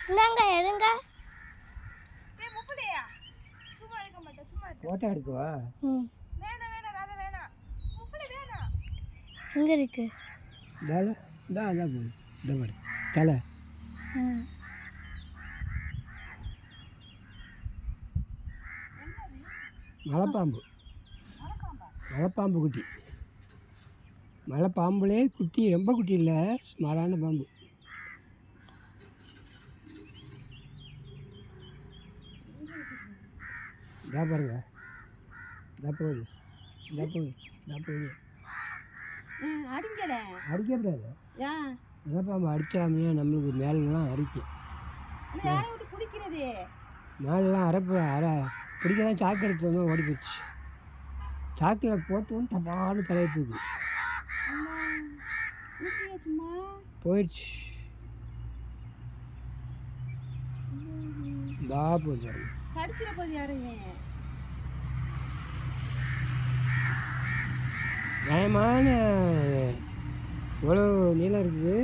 என்னங்க எடுங்க. ஃபோட்டோ எடுக்குவா? எங்கே இருக்கு? அதான் போகுது. இந்த மாதிரி தலை மலைப்பாம்பு. மலைப்பாம்பு குட்டி. மலைப்பாம்புலே குட்டி, ரொம்ப குட்டி இல்லை, ஸ்மாலான பாம்பு. இதா பாருங்க, இதா போகுது, இதா போகுது, இதா போகுது. அடிக்கப்படாது. மலைப்பாம்பு அடித்தாமே நம்மளுக்கு மேலெலாம் அரிக்கும். மேலெலாம் பிடிக்க தான் சாக்கு எடுத்து வந்து ஓடி போச்சு. சாக்கில் போட்டு டப்பான்னு தலையை தூக்கு போயிடுச்சு. இந்தா போச்சு. நியாயமான இவ்வளோ நீளம் இருக்குது.